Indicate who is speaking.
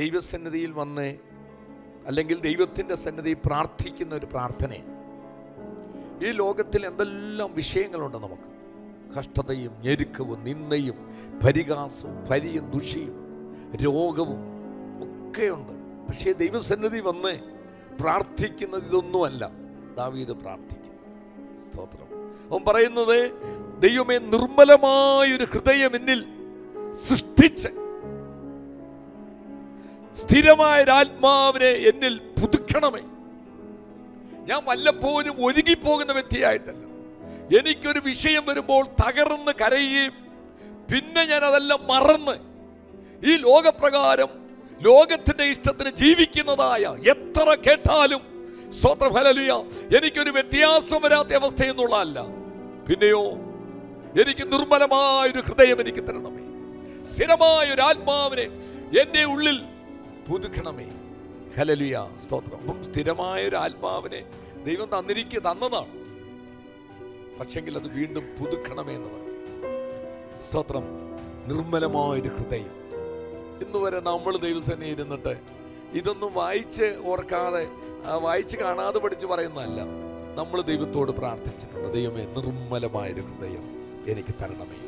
Speaker 1: ദൈവസന്നിധിയിൽ വന്ന് അല്ലെങ്കിൽ ദൈവത്തിൻ്റെ സന്നിധിയിൽ പ്രാർത്ഥിക്കുന്ന ഒരു പ്രാർത്ഥനയാണ്. ഈ ലോകത്തിൽ എന്തെല്ലാം വിഷയങ്ങളുണ്ട് നമുക്ക്. കഷ്ടതയും ഞെരുക്കവും നിന്ദയും പരിഹാസവും പരിയും ദുഷിയും രോഗവും ഒക്കെയുണ്ട്. പക്ഷേ ദൈവസന്നിധി വന്ന് പ്രാർത്ഥിക്കുന്നത് ഇതൊന്നുമല്ല. ദാവീദ് പ്രാർത്ഥിക്കുന്നു. സ്തോത്രം. അവൻ പറയുന്നത്, ദൈവമേ, നിർമ്മലമായൊരു ഹൃദയം എന്നിൽ സൃഷ്ടിച്ച് സ്ഥിരമായൊരാത്മാവിനെ എന്നിൽ പുതുക്കണമേ. ഞാൻ വല്ലപ്പോഴും ഒരുങ്ങിപ്പോകുന്ന വ്യക്തിയായിട്ടല്ല. എനിക്കൊരു വിഷയം വരുമ്പോൾ തകർന്ന് കരയുകയും പിന്നെ ഞാൻ അതെല്ലാം മറന്ന് ഈ ലോകപ്രകാരം ലോകത്തിന്റെ ഇഷ്ടത്തിന് ജീവിക്കുന്നതായ എത്ര കേട്ടാലും സ്തോത്രം ഹല്ലേലൂയ എനിക്കൊരു വ്യത്യാസം വരാത്ത അവസ്ഥയെന്നുള്ളതല്ല. പിന്നെയോ എനിക്ക് നിർമ്മലമായൊരു ഹൃദയം എനിക്ക് തരണമേ, സ്ഥിരമായൊരു ആത്മാവിനെ എൻ്റെ ഉള്ളിൽ പുതുക്കണമേ. ഹല്ലേലൂയ, സ്തോത്രം. അപ്പം സ്ഥിരമായൊരു ആത്മാവിനെ ദൈവം തന്നതാണ്. പക്ഷെങ്കിൽ അത് വീണ്ടും പുതുക്കണമേ എന്ന് പറഞ്ഞു. സ്തോത്രം. നിർമ്മലമായൊരു ഹൃദയം. ഇന്ന് വരെ നമ്മൾ ദൈവസന്നിധിയിൽ ഇരുന്നിട്ട് ഇതൊന്നും വായിച്ച് ഓർക്കാതെ വായിച്ച് കാണാതെ പഠിച്ച് പറയുന്നതല്ല. നമ്മൾ ദൈവത്തോട് പ്രാർത്ഥിച്ചിട്ടുണ്ട്, ദൈവമേ, നിർമ്മലമായൊരു ഹൃദയം എനിക്ക് തരണമേ.